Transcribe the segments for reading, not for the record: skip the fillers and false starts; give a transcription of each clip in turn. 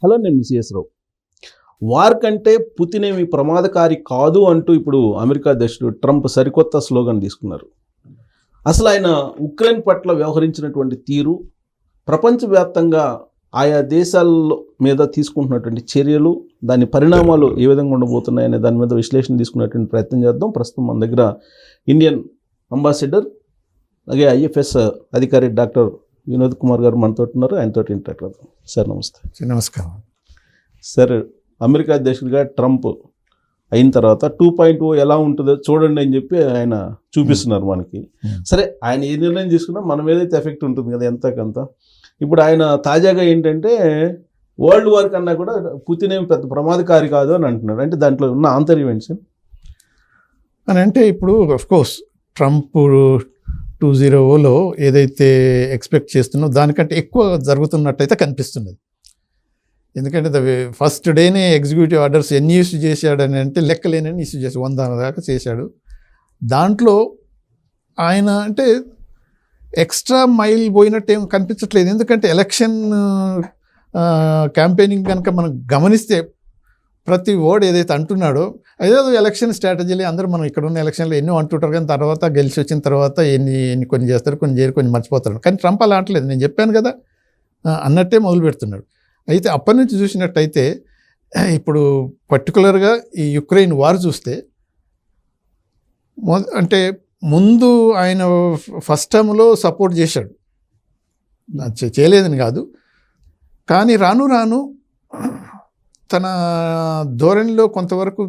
Hello, నేను మిసిఎస్ రావు. War కంటే Putin ఏమి ప్రమాదకారి కాదు అంటూ ఇప్పుడు అమెరికా అధ్యక్షుడు ట్రంప్ సరికొత్త స్లోగన్ తీసుకున్నారు. అసలు ఆయన ఉక్రెయిన్ పట్ల వ్యవహరించినటువంటి తీరు, ప్రపంచవ్యాప్తంగా ఆయా దేశాల మీద తీసుకుంటున్నటువంటి చర్యలు, దాని పరిణామాలు ఏ విధంగా ఉండబోతున్నాయనే దాని మీద విశ్లేషణ తీసుకునేటువంటి ప్రయత్నం చేద్దాం. ప్రస్తుతం మన దగ్గర ఇండియన్ అంబాసిడర్ అలాగే ఐఎఫ్ఎస్ అధికారి డాక్టర్ వినోద్ కుమార్ గారు మనతో ఉన్నారు. ఆయనతో ఇంటరాక్ట్ అవుతాం. సార్ నమస్తే. నమస్కారం సార్. అమెరికా అధ్యక్షుడిగా ట్రంప్ అయిన తర్వాత 2.0 ఎలా ఉంటుందో చూడండి అని చెప్పి ఆయన చూపిస్తున్నారు మనకి. సరే, ఆయన ఏ నిర్ణయం తీసుకున్నా మనం ఏదైతే ఎఫెక్ట్ ఉంటుంది కదా ఎంతకంత. ఇప్పుడు ఆయన తాజాగా ఏంటంటే వరల్డ్ వార్ కన్నా కూడా పుతిన్ ఏమి పెద్ద ప్రమాదకారి కాదు అని అంటున్నారు. అంటే దాంట్లో ఉన్న ఆంతర్యం ఏంటి సార్ అని అంటే, ఇప్పుడు అఫ్కోర్స్ ట్రంప్ 2.0లో ఏదైతే ఎక్స్పెక్ట్ చేస్తున్నో దానికంటే ఎక్కువ జరుగుతున్నట్టయితే కనిపిస్తున్నది. ఎందుకంటే ఫస్ట్ డేనే ఎగ్జిక్యూటివ్ ఆర్డర్స్ ఎన్ని ఇష్యూ చేశాడని అంటే లెక్కలేనని ఇష్యూ చేసి 100 దాకా చేశాడు. దాంట్లో ఆయన అంటే ఎక్స్ట్రా మైల్ పోయినట్టు ఏం కనిపించట్లేదు. ఎందుకంటే ఎలక్షన్ క్యాంపెయినింగ్ కనుక మనం గమనిస్తే ప్రతి వర్డ్ ఏదైతే అంటున్నాడో అదేదో ఎలక్షన్ స్ట్రాటజీలే. అందరూ మనం ఇక్కడ ఉన్న ఎలక్షన్లో ఎన్నో అంటుంటారు, కానీ తర్వాత గెలిచి వచ్చిన తర్వాత ఎన్ని కొన్ని చేస్తారు, కొన్ని చేయరు, కొన్ని మర్చిపోతారు. కానీ ట్రంప్ అలా అంటలేదు. నేను చెప్పాను కదా అన్నట్టే మొదలు పెడుతున్నాడు. అయితే అప్పటి నుంచి చూసినట్టయితే ఇప్పుడు పర్టికులర్గా ఈ యుక్రెయిన్ వార్ చూస్తే అంటే ముందు ఆయన ఫస్ట్ టైంలో సపోర్ట్ చేశాడు, చేయలేదని కాదు. కానీ రాను రాను తన ధోరణిలో కొంతవరకు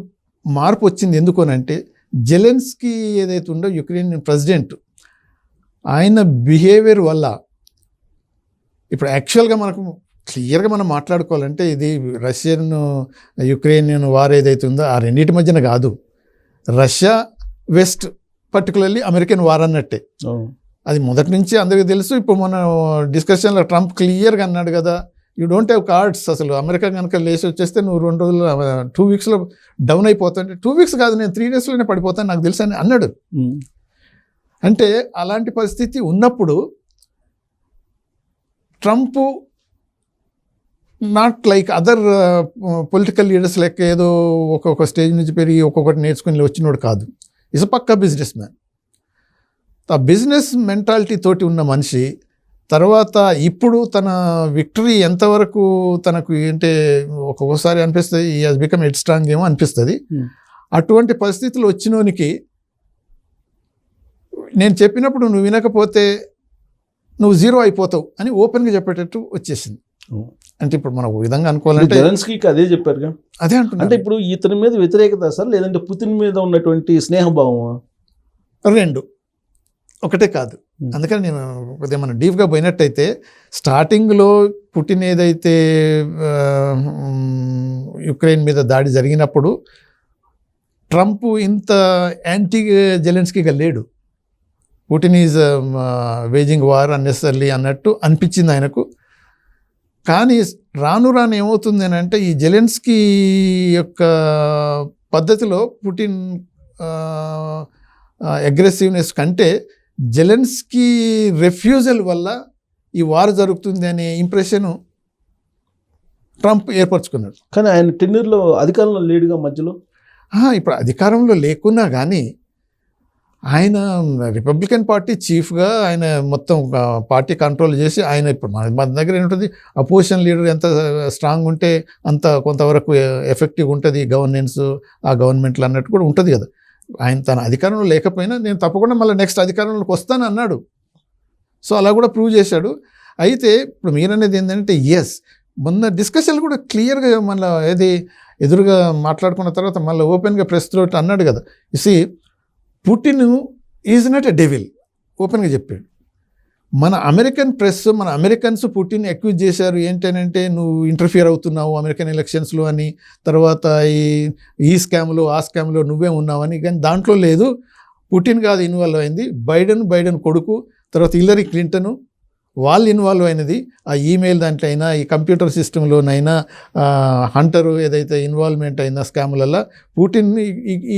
మార్పు వచ్చింది. ఎందుకోనంటే జెలెన్స్కీ ఏదైతే ఉందో యుక్రెయిన్ ప్రెసిడెంట్, ఆయన బిహేవియర్ వల్ల ఇప్పుడు యాక్చువల్గా మనకు క్లియర్గా మనం మాట్లాడుకోవాలంటే ఇది రష్యన్ యుక్రెయిన్ వార్ ఏదైతే ఉందో ఆ రెండింటి మధ్యన కాదు, Russia west particularly American war అన్నట్టే. అది మొదటి నుంచి అందరికీ తెలుసు. ఇప్పుడు మన డిస్కషన్లో ట్రంప్ క్లియర్గా అన్నాడు కదా, యూ డోంట్ హ్యావ్ కార్డ్స్. అసలు అమెరికా కనుక లేచి వచ్చేస్తే నువ్వు 2 రోజులు 2 వీక్స్లో డౌన్ అయిపోతావు. 2 వీక్స్ కాదు, నేను 3 డేస్లోనే పడిపోతాను నాకు తెలుసు అని అన్నాడు. అంటే అలాంటి పరిస్థితి ఉన్నప్పుడు Trump not like other political leaders లెక్క ఏదో ఒక్కొక్క స్టేజ్ నుంచి పెరిగి ఒక్కొక్కటి నేర్చుకుని వచ్చినోడు కాదు. ఇస్ అ పక్కా బిజినెస్ మ్యాన్. ఆ బిజినెస్ మెంటాలిటీ తోటి ఉన్న మనిషి. తర్వాత ఇప్పుడు తన విక్టరీ ఎంతవరకు తనకు అంటే ఒక్కొక్కసారి అనిపిస్తుంది ఈ హాజ్ బికమ్ హెడ్ స్ట్రాంగ్ ఏమో అనిపిస్తుంది. అటువంటి పరిస్థితులు వచ్చినోనికి నేను చెప్పినప్పుడు నువ్వు వినకపోతే నువ్వు 0 అయిపోతావు అని ఓపెన్గా చెప్పేటట్టు వచ్చేసింది. అంటే ఇప్పుడు మనం ఒక విధంగా అనుకోవాలంటే జెలెన్స్కీకి అదే చెప్పారుగా. అదే అంటున్నా. అంటే ఇప్పుడు ఇతని మీద వ్యతిరేకత సార్, లేదంటే పుతిన్ మీద ఉన్నటువంటి స్నేహభావమా? 2 ఒకటే కాదు. అందుకని నేను కొద్దిగా మనం డీప్గా పోయినట్టయితే స్టార్టింగ్లో పుటిన్ ఏదైతే యుక్రెయిన్ మీద దాడి జరిగినప్పుడు ట్రంప్ ఇంత యాంటీ జెలెన్స్కీగా లేడు. Putin is waging war unnecessarily అన్నట్టు అనిపించింది ఆయనకు. కానీ రాను రాను ఏమవుతుంది అని అంటే ఈ జెలెన్స్కీ యొక్క పద్ధతిలో పుటిన్ అగ్రెసివ్నెస్ కంటే జెలెన్స్కీ రిఫ్యూజల్ వల్ల ఈ వార్ జరుగుతుంది అనే ఇంప్రెషను ట్రంప్ ఏర్పరచుకున్నాడు. కానీ ఆయన టెన్యూర్లో అధికారంలో లేడుగా మధ్యలో. ఇప్పుడు అధికారంలో లేకున్నా కానీ ఆయన రిపబ్లికన్ పార్టీ చీఫ్గా ఆయన మొత్తం పార్టీ కంట్రోల్ చేసి ఆయన ఇప్పుడు మన దగ్గర ఏంటంటుంది, అపోజిషన్ లీడర్ ఎంత స్ట్రాంగ్ ఉంటే అంత కొంతవరకు ఎఫెక్టివ్ ఉంటుంది గవర్నెన్స్, ఆ గవర్నమెంట్లు అన్నట్టు కూడా ఉంటుంది కదా. ఆయన తన అధికారంలో లేకపోయినా నేను తప్పకుండా మళ్ళీ నెక్స్ట్ అధికారంలోకి వస్తాను అన్నాడు. సో అలా కూడా ప్రూవ్ చేశాడు. అయితే ఇప్పుడు మీరనేది ఏంటంటే మొన్న డిస్కషన్లు కూడా క్లియర్గా మళ్ళీ ఎదురుగా మాట్లాడుకున్న తర్వాత మళ్ళీ ఓపెన్గా ప్రెస్ తోటి అన్నాడు కదా, Putin is not a devil ఓపెన్గా చెప్పాడు. మన అమెరికన్ ప్రెస్, మన అమెరికన్స్ పుటిన్ అక్యూజ్ చేశారు ఏంటంటే నువ్వు ఇంటర్ఫియర్ అవుతున్నావు అమెరికన్ ఎలక్షన్స్లో అని, తర్వాత ఈ స్కామ్లో ఆ స్కామ్లో నువ్వే ఉన్నావని. కానీ దాంట్లో లేదు, పుటిన్ కాదు ఇన్వాల్వ్ అయింది, బైడెన్ కొడుకు, తర్వాత హిల్లరీ క్లింటన్ వాళ్ళు ఇన్వాల్వ్ అయినది. ఆ ఈమెయిల్ దాంట్లో అయినా, ఈ కంప్యూటర్ సిస్టంలోనైనా హంటరు ఏదైతే ఇన్వాల్వ్మెంట్ అయిన స్కాములలో పుటిన్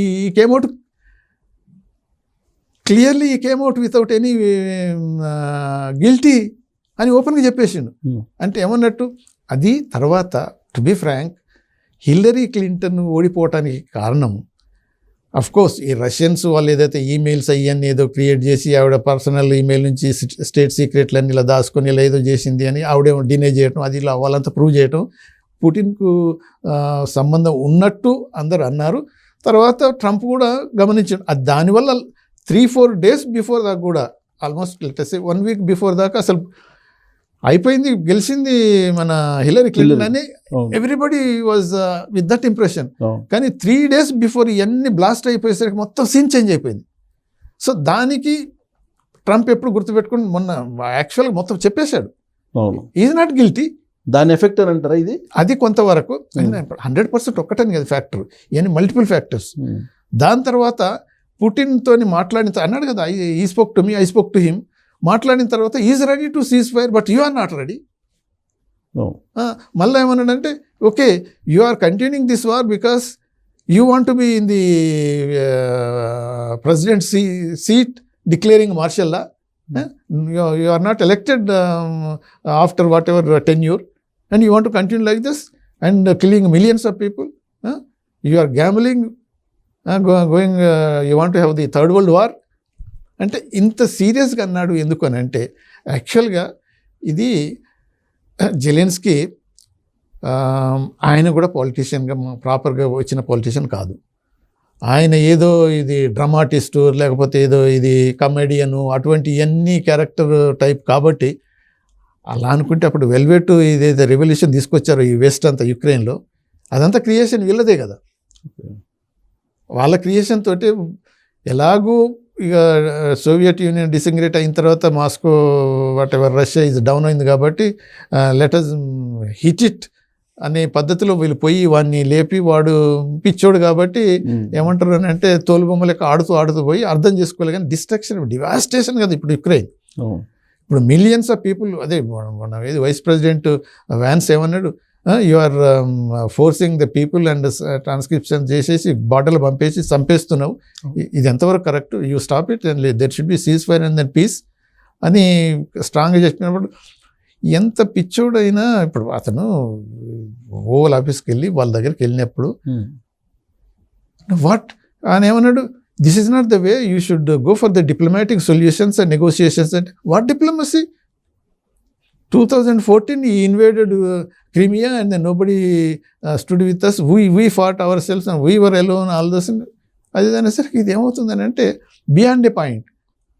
ఈ కేమౌట్ క్లియర్లీ ఈ came out without any guilty అని ఓపెన్గా చెప్పేసిండు. అంటే ఏమన్నట్టు అది తర్వాత to be frank, Hillary Clinton ఓడిపోవటానికి కారణం కోర్స్ ఈ రష్యన్స్ వాళ్ళు ఏదైతే ఈమెయిల్స్ అయ్యని ఏదో క్రియేట్ చేసి ఆవిడ పర్సనల్ ఈమెయిల్ నుంచి స్టేట్ సీక్రెట్లన్నీ ఇలా దాచుకొని ఇలా ఏదో చేసింది అని ఆవిడేమో డినే చేయటం, అది ఇలా వాళ్ళంతా ప్రూవ్ చేయటం, పుటిన్కు సంబంధం ఉన్నట్టు అందరు అన్నారు. తర్వాత ట్రంప్ కూడా గమనించాడు. అది దానివల్ల 3-4 days బిఫోర్ దాకా కూడా, almost let's say 1 week before దాకా అసలు అయిపోయింది, గెలిచింది మన హిల్లరీ క్లింటన్ అని everybody was with that impression. కానీ 3 days బిఫోర్ ఇవన్నీ బ్లాస్ట్ అయిపోయేసరికి మొత్తం సీన్ చేంజ్ అయిపోయింది. సో దానికి ట్రంప్ ఎప్పుడు గుర్తుపెట్టుకుని మొన్న యాక్చువల్గా మొత్తం చెప్పేశాడు, ఈజ్ నాట్ గిల్టీ. దాని ఎఫెక్ట్ అని అంటారా ఇది? అది కొంతవరకు 100% ఒక్కటని కదా ఫ్యాక్టర్, ఇవన్నీ మల్టిపుల్ ఫ్యాక్టర్స్. దాని తర్వాత పుటిన్తో మాట్లాడిన అన్నాడు కదా, he spoke to me, I spoke to him. మాట్లాడిన తర్వాత is ready to cease fire but you are not ready. మళ్ళీ ఏమన్నాడంటే, okay you are continuing this war because you want to be in the president seat declaring martial law. You are not elected after whatever tenure, and you want to continue like this and killing millions of people. You are gambling, going. You want to have the third world war. అంటే ఇంత సీరియస్గా అన్నాడు ఎందుకు అని అంటే, యాక్చువల్గా ఇది Zelensky ఆయన కూడా పాలిటీషియన్గా ప్రాపర్గా వచ్చిన పాలిటీషియన్ కాదు. ఆయన ఏదో ఇది డ్రామాటిస్టు లేకపోతే ఏదో ఇది కమెడియను అటువంటి ఇవన్నీ క్యారెక్టర్ టైప్ కాబట్టి అలా అనుకుంటే అప్పుడు వెల్వెట్ ఇదైతే రెవల్యూషన్ తీసుకొచ్చారో ఈ వెస్ట్ అంతా యుక్రెయిన్లో, అదంతా క్రియేషన్ వీళ్ళదే కదా. వాళ్ళ క్రియేషన్ తోటి ఎలాగూ ఇక సోవియట్ యూనియన్ డిసింగ్రేట్ అయిన తర్వాత మాస్కో వాట్ ఎవర్ రష్యా ఇది డౌన్ అయింది కాబట్టి లెటస్ హిట్ ఇట్ అనే పద్ధతిలో వీళ్ళు పోయి వాడిని లేపి, వాడు పిచ్చోడు కాబట్టి ఏమంటారు అని అంటే తోలుబొమ్మ లెక్క ఆడుతూ పోయి అర్థం చేసుకోవాలి. కానీ డిస్ట్రక్షన్, డివాస్టేషన్ కదా ఇప్పుడు యుక్రెయిన్. ఇప్పుడు మిలియన్స్ ఆఫ్ పీపుల్, అదే మన ఏది వైస్ ప్రెసిడెంట్ వ్యాన్స్ ఏమన్నాడు, you are forcing the people and transcription చేసేసి బాటలు పంపేసి చంపేస్తున్నావు, ఇది ఎంతవరకు correct, you stop it and there should be cease fire and then peace అని స్ట్రాంగ్గా చెప్పినప్పుడు ఎంత పిచ్చోడైనా ఇప్పుడు అతను ఓవల్ ఆఫీస్కి వెళ్ళి వాళ్ళ దగ్గరికి వెళ్ళినప్పుడు వాట్ ఆయన ఏమన్నాడు, this is not the way, you should go for the diplomatic solutions and negotiations. అంటే what diplomacy? 2014 he invaded Crimea and then nobody stood with us, we fought ourselves and we were alone, all this. అది అనేసరికి ఇది ఏమవుతుందని అంటే beyond a point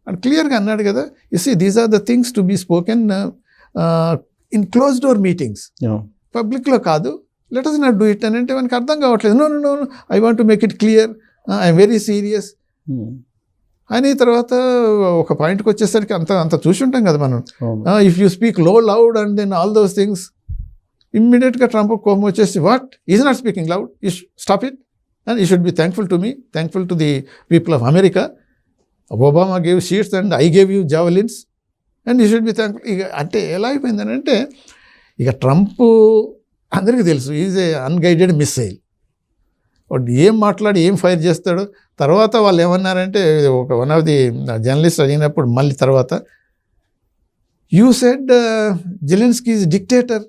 అని క్లియర్గా అన్నాడు కదా. You see these are the things to be spoken in close door meetings, పబ్లిక్లో కాదు. Let us not do it అని అంటే మనకి అర్థం కావట్లేదు. No I want to make it clear, I'm very serious అని. తర్వాత ఒక పాయింట్కి వచ్చేసరికి అంత చూసి ఉంటాం కదా మనం, if you speak loud and then all those things, ఇమ్మీడియట్గా ట్రంప్ కోపం వచ్చేసి what is not speaking loud, you stop it and you should be thankful to me, thankful to the people of America. Obama gave sheets and I gave you javelins and you should be thankful. ఇక అంటే ఎలా అయిపోయిందని అంటే, ఇక Trump అందరికీ తెలుసు is a unguided missile. వాడు ఏం మాట్లాడి ఏం ఫైర్ చేస్తాడు. తర్వాత వాళ్ళు ఏమన్నారంటే, వన్ ఆఫ్ ది జర్నలిస్ట్ అడిగినప్పుడు మళ్ళీ తర్వాత, you said Zelensky is dictator,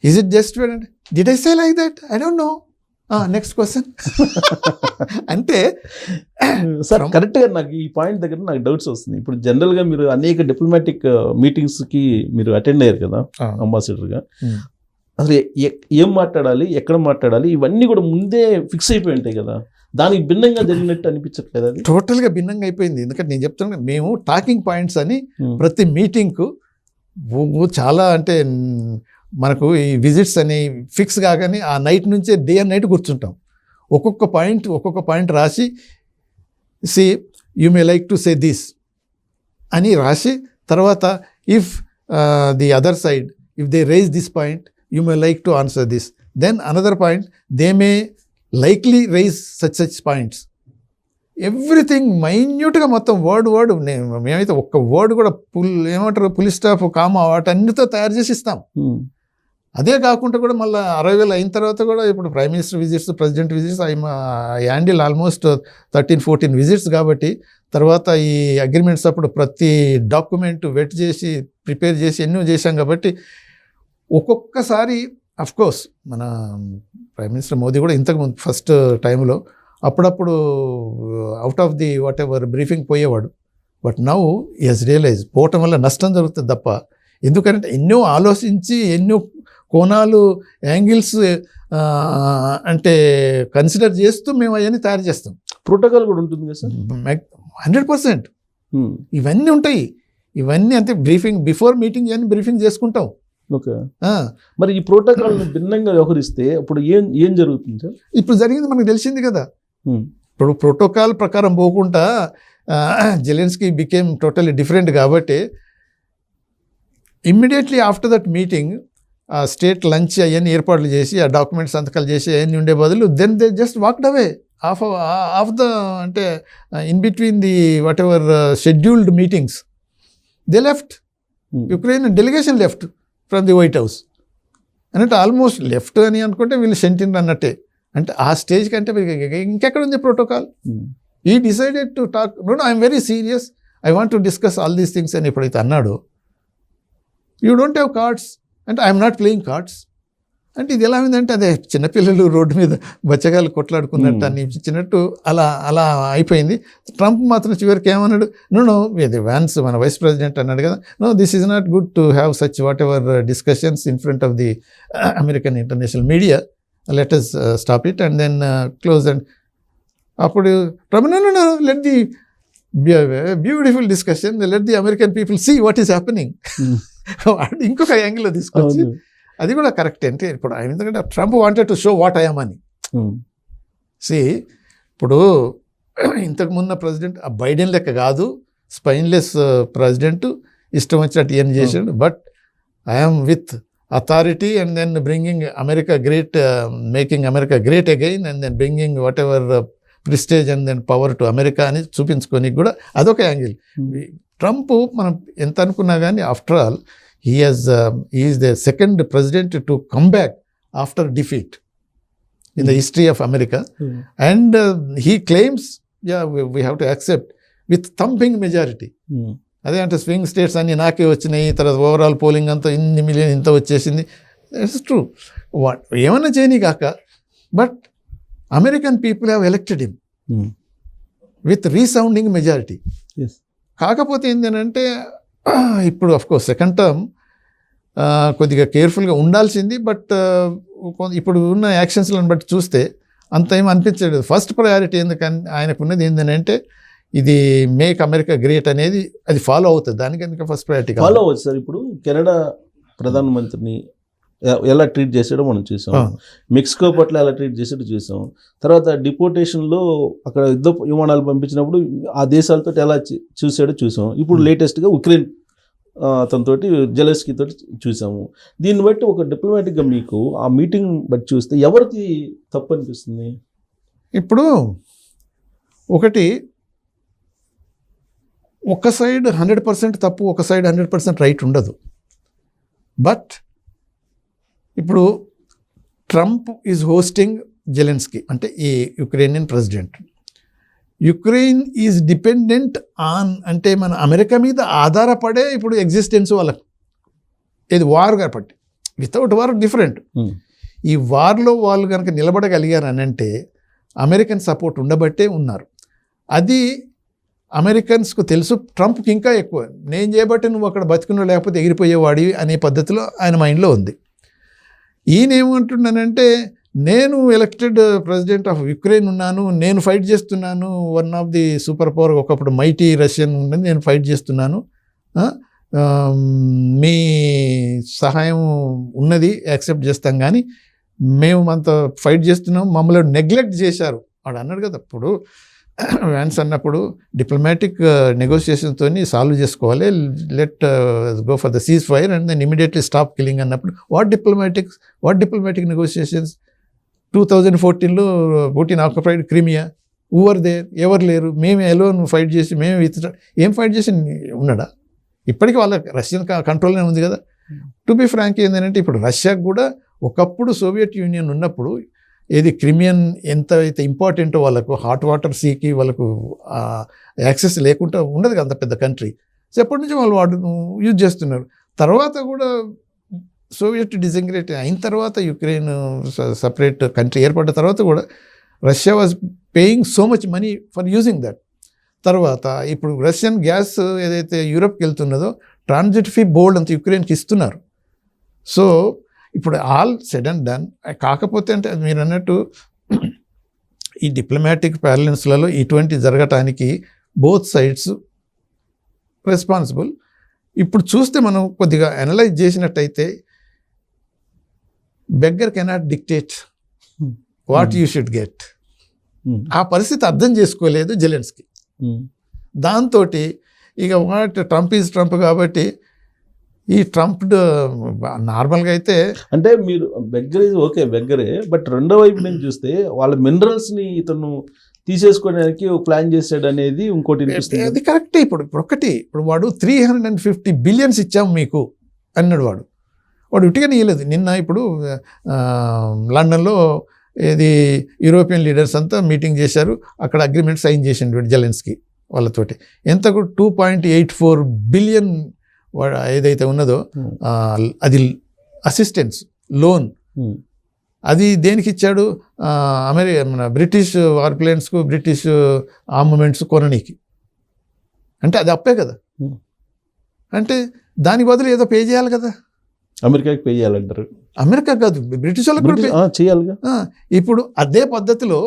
is it just did I say like that, I don't know, next question. అంటే సార్ కరెక్ట్గా నాకు ఈ పాయింట్ దగ్గర నాకు డౌట్స్ వస్తుంది. ఇప్పుడు జనరల్గా మీరు అనేక డిప్లొమాటిక్ మీటింగ్స్కి మీరు అటెండ్ అయ్యారు కదా అంబాసిడర్గా, అసలు ఏం మాట్లాడాలి, ఎక్కడ మాట్లాడాలి, ఇవన్నీ కూడా ముందే ఫిక్స్ అయిపోయి ఉంటాయి కదా. దానికి భిన్నంగా జరిగినట్టు అనిపించట్లేదు? అది టోటల్గా భిన్నంగా అయిపోయింది. ఎందుకంటే నేను చెప్తాను, మేము టాకింగ్ పాయింట్స్ అని ప్రతి మీటింగ్కు చాలా, అంటే మనకు ఈ విజిట్స్ అని ఫిక్స్ కాగానే ఆ నైట్ నుంచే డే అండ్ నైట్ కూర్చుంటాం. ఒక్కొక్క పాయింట్ రాసి, see you may like to say this అని రాసి, తర్వాత if the other side if they rise this point you may like to answer this, then another point they may likely raise such points. Everything మైన్యూట్గా మొత్తం word మేమైతే ఒక్క word కూడా ఏమంటారు పులి స్టాప్ కామా వాటన్నిటితో తయారు చేసి ఇస్తాం. అదే కాకుండా కూడా మళ్ళీ 60,000 అయిన తర్వాత కూడా ఇప్పుడు prime minister visits, president visits, I handle almost 13-14 visits కాబట్టి, తర్వాత ఈ అగ్రిమెంట్స్ అప్పుడు ప్రతి డాక్యుమెంట్ వెట్ చేసి ప్రిపేర్ చేసి ఎన్నో చేశాం కాబట్టి ఒక్కొక్కసారి కోర్స్ మన ప్రైమ్ మినిస్టర్ మోదీ కూడా ఇంతకుముందు ఫస్ట్ టైంలో అప్పుడప్పుడు out of the whatever briefing పోయేవాడు. బట్ నౌ హెస్ రియలైజ్ పోవటం వల్ల నష్టం జరుగుతుంది తప్ప, ఎందుకంటే ఎన్నో ఆలోచించి ఎన్నో కోణాలు యాంగిల్స్ అంటే కన్సిడర్ చేస్తూ మేము అవన్నీ తయారు చేస్తాం. ప్రోటోకాల్ కూడా ఉంటుంది కదా సార్? 100% ఇవన్నీ ఉంటాయి. ఇవన్నీ అంటే బ్రీఫింగ్ బిఫోర్ మీటింగ్ అని బ్రీఫింగ్ చేసుకుంటాం. ఓకే. మరి ఈ ప్రోటోకాల్ భిన్నంగా వ్యవహరిస్తే అప్పుడు ఏం జరుగుతుంది సార్? ఇప్పుడు జరిగింది మనకు తెలిసింది కదా. ఇప్పుడు ప్రోటోకాల్ ప్రకారం పోకుండా జెలెన్స్కీ బికేమ్ టోటల్లీ డిఫరెంట్ కాబట్టి immediately after that meeting state lunch అవన్నీ ఏర్పాట్లు చేసి ఆ డాక్యుమెంట్స్ సంతకాలు చేసి అవన్నీ ఉండే బదులు then they just walked away off the అంటే in between the whatever scheduled meetings they left. Ukraine delegation left from the White House అన్నట్టు ఆల్మోస్ట్ లెఫ్ట్ అని అనుకుంటే వీళ్ళు సెంటిన్ అన్నట్టే. అంటే ఆ స్టేజ్ కంటే ఇంకెక్కడ ఉంది protocol? He decided to talk, no I'm very serious, I want to discuss all these things అని ఎప్పుడైతే అన్నాడో, యూ డోంట్ హ్యావ్ కార్డ్స్ అంటే ఐఎమ్ నాట్ ప్లేయింగ్ కార్డ్స్ అంటే ఇది ఎలా ఉందంటే అదే చిన్నపిల్లలు రోడ్డు మీద బచ్చగాళ్ళు కొట్లాడుకున్నట్టు అనిపించినట్టు అలా అలా అయిపోయింది. ట్రంప్ మాత్రం చివరికి ఏమన్నాడు, నో ఇది వ్యాన్స్ మన వైస్ ప్రెసిడెంట్ అన్నాడు కదా, no this is not good to have such whatever discussions in front of the American international media, let us stop it and then close. And అప్పుడు Trump no let the beautiful discussion, let the American people see what is happening. ఇంకొక యాంగిల్లో తీసుకొచ్చి అది కూడా correct. అంటే ఇప్పుడు ఎందుకంటే Trump wanted to show what I'm అని. ఇప్పుడు ఇంతకుమున్న ప్రెసిడెంట్ బైడెన్ లెక్క కాదు, స్పైన్లెస్ ప్రెసిడెంట్, ఇష్టం వచ్చినట్టు ఏం చేశాడు. But I'm with authority and then bringing America great, making America great again and then bringing whatever prestige and then power to America అని చూపించుకొని కూడా అదొక యాంగిల్. ట్రంప్ మనం ఎంత అనుకున్నా కానీ after all he is the second president to come back after defeat in the history of America. And he claims, we have to accept with thumping majority. అదే అంటే స్వింగ్ స్టేట్స్ అన్ని నాకే వచ్చినాయి, తర్వాత ఓవరాల్ పోలింగ్ అంతా ఇన్ని million ఇంత వచ్చేసింది. ఇట్స్ ట్రూ, ఏమన్నా చేయని కాక, but American people have elected him with resounding majority. కాకపోతే ఏంటంటే ఇప్పుడు అఫ్కోర్స్ సెకండ్ టర్మ్ కొద్దిగా కేర్ఫుల్గా ఉండాల్సింది. బట్ ఇప్పుడు ఉన్న యాక్షన్స్లను బట్టి చూస్తే అంత ఏం అనిపించలేదు. ఫస్ట్ ప్రయారిటీ ఎందుకని ఆయనకు ఉన్నది ఏంటంటే ఇది మేక్ అమెరికా గ్రేట్ అనేది అది ఫాలో అవుతుంది. దానికి ఫస్ట్ ప్రయారిటీ ఫాలో అవ్వచ్చు సార్. ఇప్పుడు కెనడా ప్రధానమంత్రిని ఎలా ట్రీట్ చేసాడో మనం చూసాం, మెక్సికో పట్ల ఎలా ట్రీట్ చేసాడో చూసాం, తర్వాత డిపోటేషన్లో అక్కడ యుద్ధ విమానాలు పంపించినప్పుడు ఆ దేశాలతో ఎలా చూసాడో చూసాం. ఇప్పుడు లేటెస్ట్గా ఉక్రెయిన్ అతనితోటి జెలెన్స్కీ తోటి చూసాము. దీన్ని బట్టి ఒక డిప్లొమాటిక్గా మీకు ఆ మీటింగ్ బట్టి చూస్తే ఎవరికి తప్పు అనిపిస్తుంది? ఇప్పుడు ఒకటి ఒక సైడ్ 100% తప్పు, ఒక సైడ్ 100% రైట్ ఉండదు. బట్ ఇప్పుడు ట్రంప్ ఈజ్ హోస్టింగ్ జెలెన్స్కీ అంటే ఈ Ukrainian president. Ukraine is dependent on అంటే మన అమెరికా మీద ఆధారపడే ఇప్పుడు ఎగ్జిస్టెన్స్ వాళ్ళకు. ఇది వార్ కాబట్టి, వితౌట్ వార్ డిఫరెంట్. ఈ వార్లో వాళ్ళు కనుక నిలబడగలిగారని అంటే అమెరికన్ సపోర్ట్ ఉండబట్టే ఉన్నారు. అది అమెరికన్స్కు తెలుసు, ట్రంప్కి ఇంకా ఎక్కువ. నేను చేయబట్టి నువ్వు అక్కడ బతుకున్నా లేకపోతే ఎగిరిపోయేవాడివి అనే పద్ధతిలో ఆయన మైండ్లో ఉంది. ఈయన ఏమంటున్నానంటే నేను ఎలక్టెడ్ ప్రెసిడెంట్ ఆఫ్ యుక్రెయిన్ ఉన్నాను, నేను ఫైట్ చేస్తున్నాను, one of the super power, ఒకప్పుడు మైటీ రష్యన్ ఉన్నది, నేను ఫైట్ చేస్తున్నాను, మీ సహాయం ఉన్నది యాక్సెప్ట్ చేస్తాం, కానీ మేము అంత ఫైట్ చేస్తున్నాం, మమ్మల్ని నెగ్లెక్ట్ చేశారు వాడు అన్నాడు కదా. అప్పుడు వ్యాన్స్ అన్నప్పుడు డిప్లొమాటిక్ నెగోషియేషన్తో సాల్వ్ చేసుకోవాలి, let go for the cease fire and then immediately stop killing అన్నప్పుడు వాట్ డిప్లొమాటిక్ నెగోషియేషన్స్? 2014లో Putin occupied Crimea, over there, ఎవరు లేరు, మేము ఎలోన్ ఫైట్ చేసి మేము ఏం ఫైట్ చేసి ఉన్నాడా? ఇప్పటికీ వాళ్ళ రష్యన్ కంట్రోల్నే ఉంది కదా. టు బి ఫ్రాంక్ ఏంటంటే ఇప్పుడు రష్యాకు కూడా ఒకప్పుడు సోవియట్ యూనియన్ ఉన్నప్పుడు ఏది క్రిమియన్ ఎంత అయితే ఇంపార్టెంటో వాళ్ళకు, హాట్ వాటర్ సీకి వాళ్ళకు యాక్సెస్ లేకుండా ఉండదు కదా అంత పెద్ద కంట్రీ. సో ఎప్పటి నుంచి వాళ్ళు యూజ్ చేస్తున్నారు. తర్వాత కూడా సోవియట్ డిసింగ్రేట్ అయిన తర్వాత యుక్రెయిన్ సపరేట్ కంట్రీ ఏర్పడ్డ తర్వాత కూడా Russia was paying so much money for using that. తర్వాత ఇప్పుడు రష్యన్ గ్యాస్ ఏదైతే యూరప్కి వెళ్తున్నదో ట్రాన్సిట్ ఫీ బోర్డ్ అంత యుక్రెయిన్కి ఇస్తున్నారు. సో ఇప్పుడు ఆల్ సెడ్ అండ్ డన్. కాకపోతే అంటే మీరు అన్నట్టు ఈ డిప్లొమాటిక్ ప్యాలెన్స్లలో ఇటువంటి జరగటానికి బోత్ సైడ్స్ రెస్పాన్సిబుల్. ఇప్పుడు చూస్తే మనం కొద్దిగా అనలైజ్ చేసినట్టయితే beggar cannot dictate what you should get. ఆ పరిస్థితి అర్థం చేసుకోలేదు జెలెన్స్కీ. దాంతో ఇక వాట్ ట్రంప్ ఈజ్ ట్రంప్ కాబట్టి ఈ ట్రంప్ నార్మల్గా అయితే అంటే మీరు బెగ్గర్ ఓకే బెగ్గరే, బట్ రెండో వైపు నుంచి చూస్తే వాళ్ళ మినరల్స్ని ఇతను తీసేసుకోవడానికి ప్లాన్ చేశాడు అనేది ఇంకోటి అనిపిస్తుంది. అది కరెక్టే. ఇప్పుడు వాడు 350 బిలియన్స్ ఇచ్చాం మీకు అన్నాడు. వాడు ఉట్టిగానే ఇవ్వలేదు. నిన్న ఇప్పుడు లండన్లో ఇది యూరోపియన్ లీడర్స్ అంతా మీటింగ్ చేశారు. అక్కడ అగ్రిమెంట్ సైన్ చేసిండు జెలెన్స్కీ వాళ్ళతోటి. ఎంతకు 2.84 బిలియన్ ఏదైతే ఉన్నదో అది అసిస్టెన్స్ లోన్. అది దేనికి ఇచ్చాడు? మన బ్రిటిష్ వార్ప్లేన్స్కు బ్రిటిష్ ఆర్మమెంట్స్ కొననీకి. అంటే అది అప్పే కదా. అంటే దాని బదులు ఏదో పే చేయాలి కదా. అమెరికాకి పే చేయాలంటారు. అమెరికా కాదు, బ్రిటిష్ వాళ్ళకి చేయాలిగా. ఇప్పుడు అదే పద్ధతిలో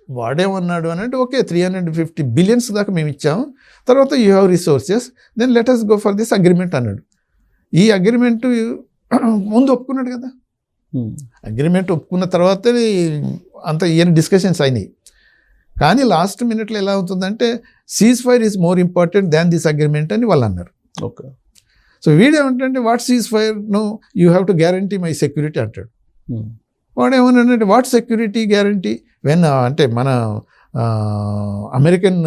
వాడేమన్నాడు అని అంటే ఓకే 350 బిలియన్స్ దాకా మేము ఇచ్చాము, తర్వాత you have resources, then let us go for this agreement అన్నాడు. ఈ అగ్రిమెంట్ ముందు ఒప్పుకున్నాడు కదా. అగ్రిమెంట్ ఒప్పుకున్న తర్వాతే అంత ఈయన డిస్కషన్స్ అయినాయి. కానీ లాస్ట్ మినిట్లో ఎలా అవుతుందంటే ceasefire is more important than this agreement అని వాళ్ళు అన్నారు. ఓకే. సో వీడేమంటే what ceasefire, no you have to guarantee my security అంటాడు. వాడు ఏమన్నాడంటే వాట్ సెక్యూరిటీ గ్యారంటీ వెన్ అంటే మన American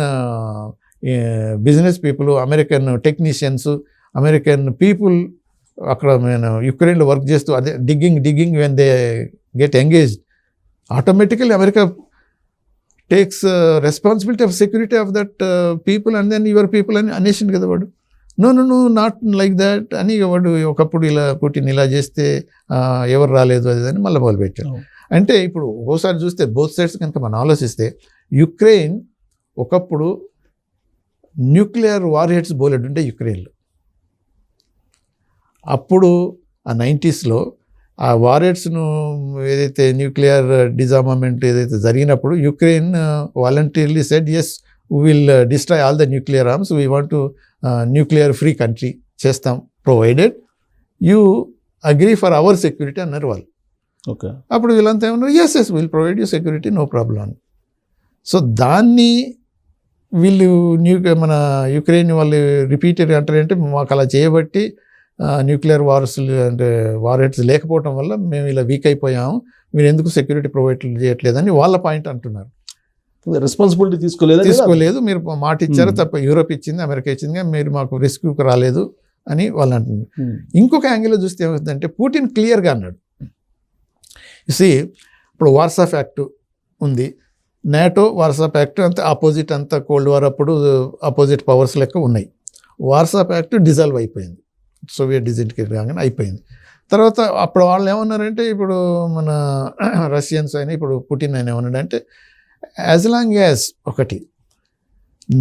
business people, American technicians, American people అక్కడ నేను యుక్రెయిన్లో వర్క్ చేస్తూ అదే digging when they get engaged automatically America takes responsibility of security of that people and then your people అని అనేసింది కదా వాడు. నో నాట్ లైక్ దాట్ అని వాడు ఒకప్పుడు ఇలా పుట్టిన ఇలా చేస్తే ఎవరు రాలేదు అది అని మళ్ళీ మొదలుపెట్టాడు. అంటే ఇప్పుడు ఒకసారి చూస్తే బోత్ సైడ్స్ కనుక మనం ఆలోచిస్తే యుక్రెయిన్ ఒకప్పుడు న్యూక్లియర్ వార్ హెడ్స్ బోలెడ్ ఉంటే యుక్రెయిన్లో. అప్పుడు ఆ 90sలో ఆ వార్ హెడ్స్ను ఏదైతే న్యూక్లియర్ డిజార్మమెంట్ ఏదైతే జరిగినప్పుడు యుక్రెయిన్ voluntarily said yes we will destroy all the nuclear arms, we want to nuclear free country చేస్తాం provided you agree for our security అన్నారు వాళ్ళు. ఓకే. అప్పుడు వీళ్ళంతా ఏమన్నారు yes will provide you security no problem అని. సో దాన్ని వీళ్ళు మన యుక్రెయిన్ వాళ్ళు రిపీటెడ్ అంటారంటే మాకు అలా చేయబట్టి న్యూక్లియర్ వార్స్ అంటే వార్ హెడ్స్ లేకపోవడం వల్ల మేము ఇలా వీక్ అయిపోయాము, మీరు ఎందుకు సెక్యూరిటీ ప్రొవైడ్ చేయట్లేదని వాళ్ళ పాయింట్ అంటున్నారు. రెస్పాన్సిబిలిటీ తీసుకోలేదు, మీరు మాట ఇచ్చారు తప్ప, యూరోప్ ఇచ్చింది అమెరికా ఇచ్చింది, మీరు మాకు రెస్క్యూకి రాలేదు అని వాళ్ళు అంటున్నారు. ఇంకొక యాంగిల్లో చూస్తే ఏమవుతుందంటే పుటిన్ క్లియర్గా అన్నాడు, ఇప్పుడు వార్సా ప్యాక్ట్ ఉంది, నాటో వార్సా ప్యాక్ట్ అంతా ఆపోజిట్, అంతా కోల్డ్ వార్ అప్పుడు ఆపోజిట్ పవర్స్ లెక్క ఉన్నాయి. వార్సా ప్యాక్ట్ డిజాల్వ్ అయిపోయింది, సోవియట్ డిజింటిగ్రేట్ కాగానే అయిపోయింది. తర్వాత అప్పుడు వాళ్ళు ఏమన్నారంటే ఇప్పుడు మన రష్యన్స్ అయినా ఇప్పుడు పుటిన్ అయినా ఏమన్నాడంటే యాజ్ లాంగ్ యాజ్ ఒకటి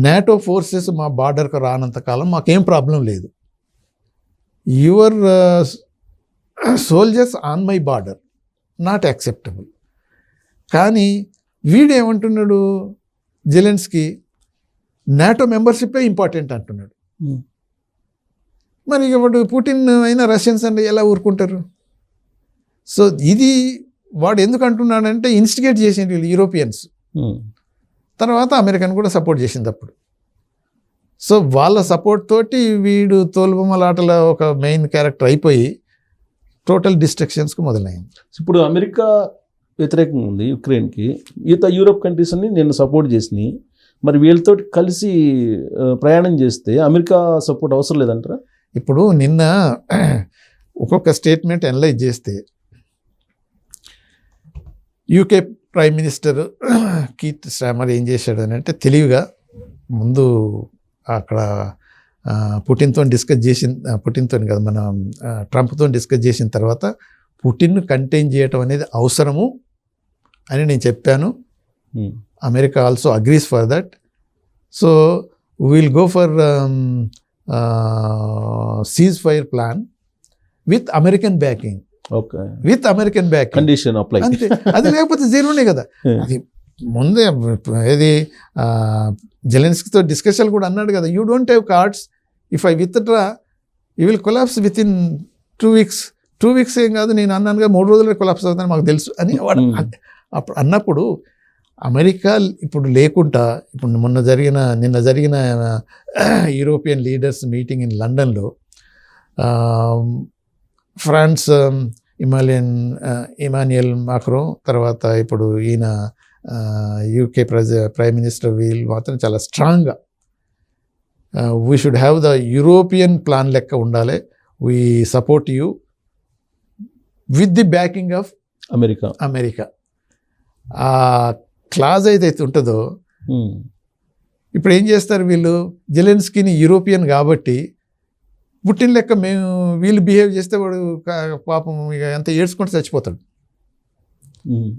నాటో ఫోర్సెస్ మా బార్డర్కి రానంతకాలం మాకేం ప్రాబ్లం లేదు, your soldiers on my border not acceptable. కానీ వీడేమంటున్నాడు జెలెన్స్కీ, నాటో మెంబర్షిప్పే ఇంపార్టెంట్ అంటున్నాడు. మరి ఇప్పుడు పుటిన్ అయినా రష్యన్స్ అంటే ఎలా ఊరుకుంటారు? సో ఇది వాడు ఎందుకు అంటున్నాడంటే ఇన్స్టిగేట్ చేసింది వీళ్ళు యూరోపియన్స్, తర్వాత అమెరికన్ కూడా సపోర్ట్ చేసింది అప్పుడు. సో వాళ్ళ సపోర్ట్ తోటి వీడు తోలుబొమ్మలాటల ఒక మెయిన్ క్యారెక్టర్ అయిపోయి టోటల్ డిస్ట్రక్షన్స్కి మొదలైంది. ఇప్పుడు అమెరికా వ్యతిరేకంగా ఉంది యుక్రెయిన్కి, ఈత యూరోప్ కంట్రీస్ అన్ని నేను సపోర్ట్ చేసినాయి, మరి వీళ్ళతో కలిసి ప్రయాణం చేస్తే అమెరికా సపోర్ట్ అవసరం లేదంటారా? ఇప్పుడు నిన్న ఒక్కొక్క స్టేట్మెంట్ అనలైజ్ చేస్తే UK prime minister Keith stammer ఏం చేశాడు అని అంటే తెలివిగా ముందు అక్కడ పుటిన్తో డిస్కస్ చేసిన పుటిన్తో కదా మన ట్రంప్తో డిస్కస్ చేసిన తర్వాత పుటిన్ను కంటైన్ చేయటం అనేది అవసరము అని నేను చెప్పాను. America also agrees for that. So will go for cease fire plan with American backing. Okay, with American backing condition apply. అంతే, అది లేకపోతే జీరోనే కదా. అది ముందే ఏది జెలెన్స్కీతో డిస్కషన్ కూడా అన్నాడు కదా, you don't have cards, if I withdraw you will collapse with in 2 weeks. 2 weeks ఏం కాదు, నేను అన్నానుగా 3 రోజుల్లో కొలాప్స్ అవుతుందని మాకు తెలుసు అని వాడు అప్పుడు అన్నప్పుడు అమెరికా ఇప్పుడు లేకుండా ఇప్పుడు నిన్న జరిగిన యూరోపియన్ లీడర్స్ మీటింగ్ ఇన్ లండన్లో ఫ్రాన్స్ ఇమాన్యుయల్ మాక్రో తర్వాత ఇప్పుడు ఈయన యూకే ప్రైమ్ మినిస్టర్ వీళ్ళు మాత్రం చాలా స్ట్రాంగ్గా we should have the European plan లెక్క ఉండాలి, we support you with the backing of America. ఆ క్లాజ్ అయితే ఉంటుందో ఇప్పుడు ఏం చేస్తారు వీళ్ళు, జెలెన్స్కీని యూరోపియన్ కాబట్టి పుట్టిన లెక్క మేము వీళ్ళు బిహేవ్ చేస్తే వాడు పాపం ఇక ఎంత ఏడ్చుకుంటూ చచ్చిపోతాడు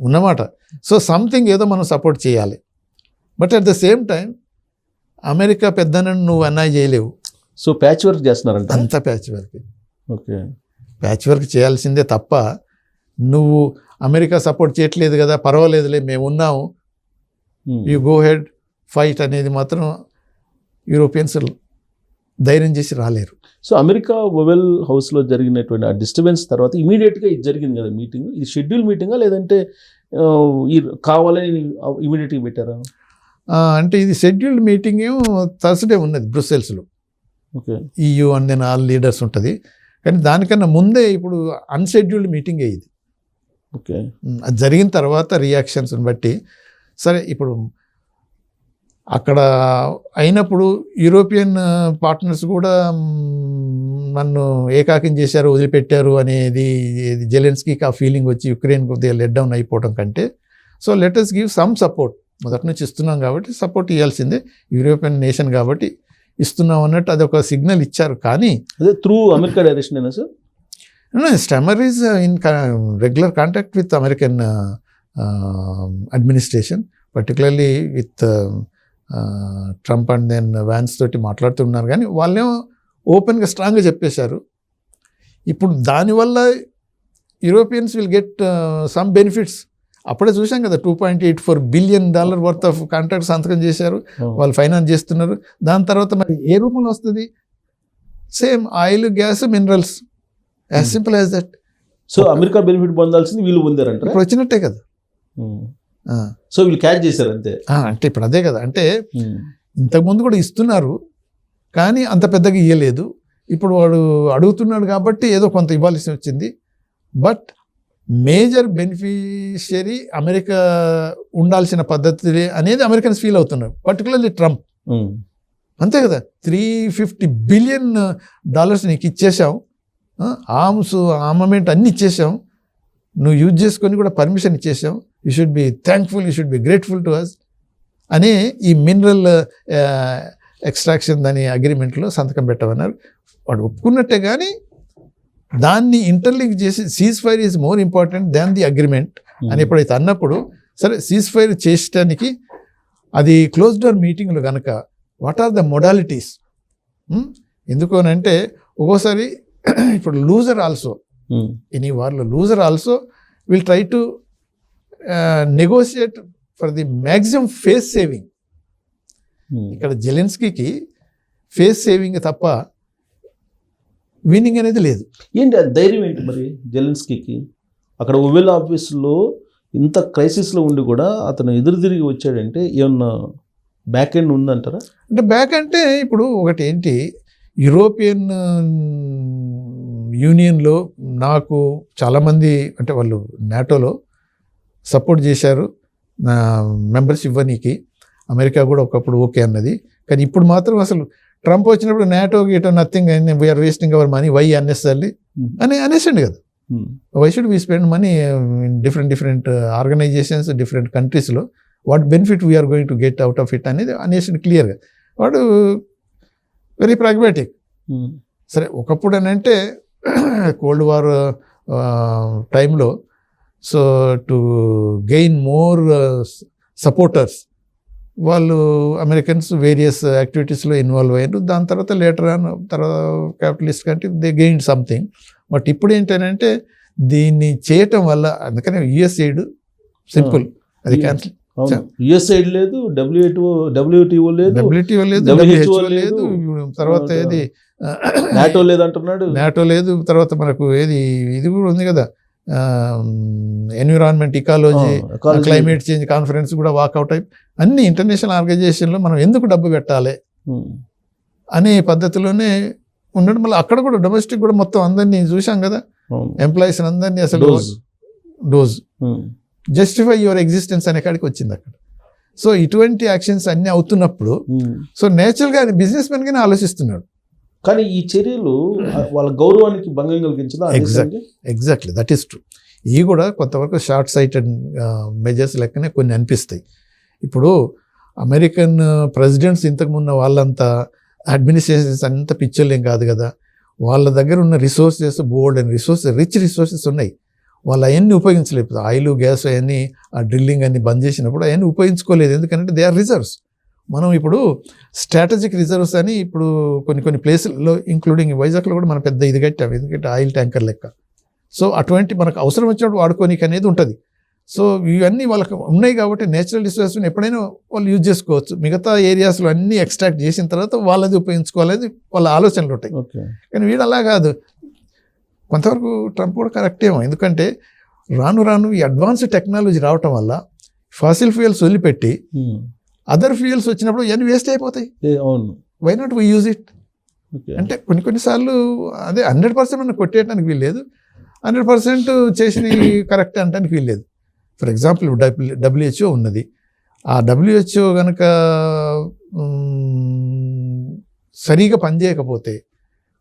ఉన్నమాట. సో సంథింగ్ ఏదో మనం సపోర్ట్ చేయాలి. But at the same time America పెద్దనని నువ్వు అన్నాయి చేయలేవు. సో ప్యాచ్ వర్క్ చేస్తున్నారంట, అంతా patch work. Okay, patch work చేయాల్సిందే తప్ప నువ్వు అమెరికా సపోర్ట్ చేయట్లేదు కదా పర్వాలేదులే మేము ఉన్నాము, యూ గో హెడ్ ఫైట్ అనేది మాత్రం యూరోపియన్స్ ధైర్యం చేసి రాలేరు. సో అమెరికా ఓవెల్ హౌస్లో జరిగినటువంటి ఆ డిస్టర్బెన్స్ తర్వాత ఇమీడియట్గా ఇది జరిగింది కదా మీటింగ్, ఇది షెడ్యూల్ మీటింగా లేదంటే కావాలని ఇమీడియట్గా పెట్టారా? అంటే ఇది షెడ్యూల్డ్ మీటింగ్ ఏమో థర్స్డే ఉన్నది బ్రుసెల్స్లో. Okay, EU and then all leaders ఉంటుంది, కానీ దానికన్నా ముందే ఇప్పుడు అన్షెడ్యూల్డ్ మీటింగే ఇది. ఓకే, అది జరిగిన తర్వాత రియాక్షన్స్ని బట్టి సరే ఇప్పుడు అక్కడ అయినప్పుడు యూరోపియన్ పార్ట్నర్స్ కూడా నన్ను ఏకాకిం చేశారు వదిలిపెట్టారు అనేది జెలెన్స్కీకి ఆ ఫీలింగ్ వచ్చి యుక్రెయిన్ కొద్దిగా లెట్ డౌన్ అయిపోవడం కంటే so let us give some support, మొదటి నుంచి ఇస్తున్నాం కాబట్టి సపోర్ట్ ఇవ్వాల్సిందే, యూరోపియన్ నేషన్ కాబట్టి ఇస్తున్నాం అన్నట్టు అదొక సిగ్నల్ ఇచ్చారు. కానీ అదే త్రూ అమెరికా డైరెక్షన్ అయినా sir? Starmer is in regular contact with American administration, particularly with Trump and then Vance తోటి మాట్లాడుతున్నారు. కానీ వాళ్ళేమో ఓపెన్గా స్ట్రాంగ్గా చెప్పేశారు. ఇప్పుడు దానివల్ల Europeans will get some benefits. అప్పుడే చూసాం కదా $2.84 billion వర్త్ ఆఫ్ కాంట్రాక్ట్ సంతకం చేశారు, వాళ్ళు ఫైనాన్స్ చేస్తున్నారు. దాని తర్వాత మరి ఏ రూపంలో వస్తుంది? Same oil, gas, minerals, as simple as that. So America benefit పొందాల్సింది వీళ్ళు పొందారంట, ఇప్పుడు వచ్చినట్టే కదా. సో వీళ్ళు క్యాచ్ చేశారు అంతే. అంటే ఇప్పుడు అదే కదా, అంటే ఇంతకుముందు కూడా ఇస్తున్నారు కానీ అంత పెద్దగా ఇవ్వలేదు. ఇప్పుడు వాడు అడుగుతున్నాడు కాబట్టి ఏదో కొంత ఇవ్వాల్సి వచ్చింది. బట్ మేజర్ బెనిఫిషియరీ అమెరికా ఉండాల్సిన పద్ధతి అనేది అమెరికన్స్ ఫీల్ అవుతున్నారు, పర్టికులర్లీ ట్రంప్. అంతే కదా, $350 billion నీకు ఇచ్చేసాం, ఆర్మమెంట్ అన్ని ఇచ్చేసాం, నువ్వు యూజ్ చేసుకొని కూడా పర్మిషన్ ఇచ్చేసాం, you should be thankful, you should be grateful to us అని ఈ మినరల్ ఎక్స్ట్రాక్షన్ దాని అగ్రిమెంట్లో సంతకం పెట్టమన్నారు. వాడు ఒప్పుకున్నట్టే కానీ దాన్ని ఇంటర్లింక్ చేసి cease fire is more important than the agreement అని ఎప్పుడైతే అన్నప్పుడు సరే సీజ్ ఫైర్ చేయడానికి అది క్లోజ్ డోర్ మీటింగ్లో కనుక వాట్ ఆర్ ద మొడాలిటీస్, ఎందుకు అని అంటే ఒక్కోసారి ఇప్పుడు లూజర్ ఆల్సో ఎనీ వార్లో loser also will try to negotiate for the maximum face saving. ఇక్కడ జెలెన్స్కీకి ఫేస్ సేవింగ్ తప్ప విన్నింగ్ అనేది లేదు. ఏంటి అది ధైర్యం ఏంటి మరి జెలెన్స్కీకి? అక్కడ ఓవెల్ ఆఫీస్లో ఇంత క్రైసిస్లో ఉండి కూడా అతను ఎదురు తిరిగి వచ్చాడంటే ఏమన్నా బ్యాక్ ఎండ్ ఉందంటారా? అంటే బ్యాక్ అంటే ఇప్పుడు ఒకటి ఏంటి, యూరోపియన్ యూనియన్లో నాకు చాలామంది అంటే వాళ్ళు నాటోలో సపోర్ట్ చేశారు నా మెంబర్స్ ఇవ్వనీకి. అమెరికా కూడా ఒకప్పుడు ఓకే అన్నది, కానీ ఇప్పుడు మాత్రం అసలు ట్రంప్ వచ్చినప్పుడు నాటో గీటో nothing, we are wasting our money, why unnecessarily అని అనేసండి కదా. Why should we spend money in different organisations different కంట్రీస్లో, what benefit we are going to get out of it అనేది అనేసి క్లియర్గా. వాడు వెరీ ప్రాగ్మాటిక్. సరే ఒకప్పుడు అని అంటే కోల్డ్ వార్ టైంలో so to gain more supporters వాళ్ళు అమెరికన్స్ వేరియస్ యాక్టివిటీస్లో ఇన్వాల్వ్ అయ్యారు. దాని తర్వాత లేటర్ ఆన్ తర్వాత క్యాపిటలిస్ట్ కంటే దే గెయిన్ సంథింగ్. బట్ ఇప్పుడు ఏంటంటే దీన్ని చేయటం వల్ల అందుకనే యుఎస్ ఎయిడ్ సింపుల్ అది క్యాన్సిల్. యుఎస్ఐడ్ లేదు, డబ్ల్యూటీఓ లేదు, డబ్ల్యూటీఓ లేదు, WHO లేదు, తర్వాత ఏది నాటో లేదు అంటున్నాడు, నాటో లేదు. తర్వాత మనకు ఏది ఇది కూడా ఉంది కదా environment ecology climate change conference కూడా వాకౌట్ అయి అన్ని ఇంటర్నేషనల్ ఆర్గనైజేషన్లో మనం ఎందుకు డబ్బు పెట్టాలి అనే పద్ధతిలోనే ఉండడం. మళ్ళీ అక్కడ కూడా డొమెస్టిక్ కూడా మొత్తం అందరినీ చూసాం కదా, ఎంప్లాయీస్ అందరినీ అసలు డోజ్ జస్టిఫై యువర్ ఎగ్జిస్టెన్స్ అనే కాడికి వచ్చింది అక్కడ. సో ఇటువంటి యాక్షన్స్ అన్నీ అవుతున్నప్పుడు సో నేచురల్గా బిజినెస్ మెన్గానే ఆలోచిస్తున్నాడు. కానీ ఈ చర్యలు వాళ్ళ గౌరవానికి భంగం కలిగించదా? Exactly that is true. ఇవి కూడా కొంతవరకు షార్ట్ సైటెడ్ మెజర్స్ లెక్కనే కొన్ని అనిపిస్తాయి. ఇప్పుడు అమెరికన్ ప్రెసిడెంట్స్ ఇంతకుమున్న వాళ్ళంతా అడ్మినిస్ట్రేషన్స్ అంత పిచ్చోళ్ళేం కాదు కదా. వాళ్ళ దగ్గర ఉన్న resources bold and rich resources ఉన్నాయి. వాళ్ళు అవన్నీ ఉపయోగించలేదు. ఆయిల్ గ్యాస్ అవన్నీ ఆ డ్రిల్లింగ్ అన్ని బంద్ చేసినప్పుడు అవన్నీ ఉపయోగించుకోలేదు. ఎందుకంటే దే ఆర్ రిజర్వ్స్. మనం ఇప్పుడు స్ట్రాటజిక్ రిజర్వ్స్ అని ఇప్పుడు కొన్ని ప్లేసుల్లో ఇంక్లూడింగ్ వైజాగ్లో కూడా మనం పెద్ద ఇది కట్టాం, ఎందుకంటే ఆయిల్ ట్యాంకర్ లెక్క. సో అటువంటి మనకు అవసరం వచ్చినప్పుడు వాడుకోనికి అనేది ఉంటుంది. సో ఇవన్నీ వాళ్ళకి ఉన్నాయి కాబట్టి నేచురల్ రిసోర్స్ని ఎప్పుడైనా వాళ్ళు యూజ్ చేసుకోవచ్చు. మిగతా ఏరియాస్లో అన్నీ ఎక్స్ట్రాక్ట్ చేసిన తర్వాత వాళ్ళది ఉపయోగించుకోవాలని వాళ్ళ ఆలోచనలు ఉంటాయి. కానీ వీడు అలా కాదు. కొంతవరకు ట్రంప్ కూడా కరెక్టేమో, ఎందుకంటే రాను ఈ అడ్వాన్స్డ్ టెక్నాలజీ రావటం వల్ల ఫాసిల్ ఫ్యూయల్స్ వదిలిపెట్టి అదర్ ఫ్యూయల్స్ వచ్చినప్పుడు ఇవన్నీ వేస్ట్ అయిపోతాయి. Why not we use it అంటే కొన్నిసార్లు అదే 100% మనం కొట్టేయడానికి వీల్లేదు, 100% చేసినవి కరెక్ట్ అనడానికి వీల్లేదు. ఫర్ ఎగ్జాంపుల్ WHO ఉన్నది. ఆ WHO కనుక సరిగా పనిచేయకపోతే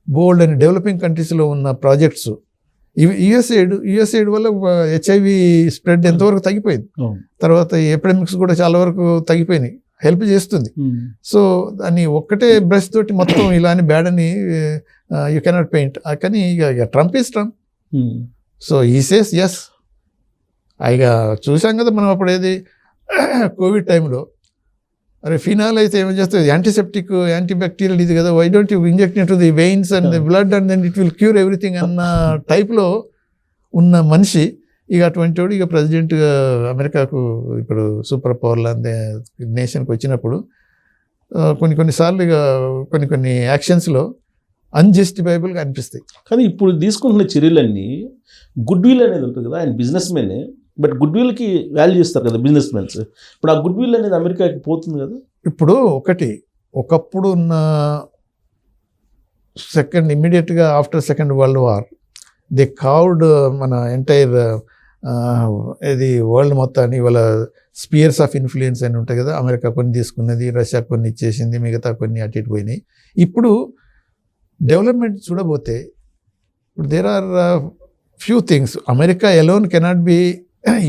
బోల్డ్ అని డెవలపింగ్ కంట్రీస్లో ఉన్న ప్రాజెక్ట్స్ ఇవి యుఎస్ఎయిడ్ వల్ల HIV స్ప్రెడ్ ఎంతవరకు తగ్గిపోయింది. తర్వాత ఎపిడమిక్స్ కూడా చాలా వరకు తగ్గిపోయినాయి, హెల్ప్ చేస్తుంది. సో దాన్ని ఒక్కటే బ్రష్ తోటి మొత్తం ఇలాని బ్యాడ్ అని యూ కెనాట్ పెయింట్. కానీ ఇక ట్రంప్ ఈజ్ ట్రంప్. సో ఈ సేస్ ఎస్. ఇక చూసాం కదా మనం అప్పుడు ఏది కోవిడ్ టైంలో అరే ఫినాల్ అయితే ఏమని చేస్తుంది, యాంటీసెప్టిక్ యాంటీబ్యాక్టీరియల్ ఇది కదా, why don't you inject into the veins and the blood and then it will cure everything అన్న టైప్లో ఉన్న మనిషి ఇక అటువంటి వాడు ఇక ప్రెసిడెంట్గా అమెరికాకు ఇప్పుడు సూపర్ పవర్ లాంటి నేషన్కి వచ్చినప్పుడు కొన్నిసార్లు ఇక కొన్ని యాక్షన్స్లో అన్జస్టిఫైబుల్గా అనిపిస్తాయి. కానీ ఇప్పుడు తీసుకుంటున్న చర్యలన్నీ గుడ్ విల్ అనేది ఉంటుంది కదా, ఆయన బిజినెస్ మెనే, బట్ గుడ్ విల్కి వాల్యూ ఇస్తారు కదా బిజినెస్ మెన్స్. ఇప్పుడు ఆ గుడ్ విల్ అనేది అమెరికాకి పోతుంది కదా. ఇప్పుడు ఒకప్పుడు ఉన్న ఇమ్మీడియట్గా after second world war they carved మన ఎంటైర్ ఇది వరల్డ్ మొత్తాన్ని వాళ్ళ స్పియర్స్ ఆఫ్ ఇన్ఫ్లుయెన్స్ అని ఉంటాయి కదా. అమెరికా కొన్ని తీసుకున్నది, రష్యా కొన్ని ఇచ్చేసింది, మిగతా కొన్ని అటు ఇటు పోయినాయి. ఇప్పుడు డెవలప్మెంట్ చూడబోతే ఇప్పుడు there are few things. America alone cannot be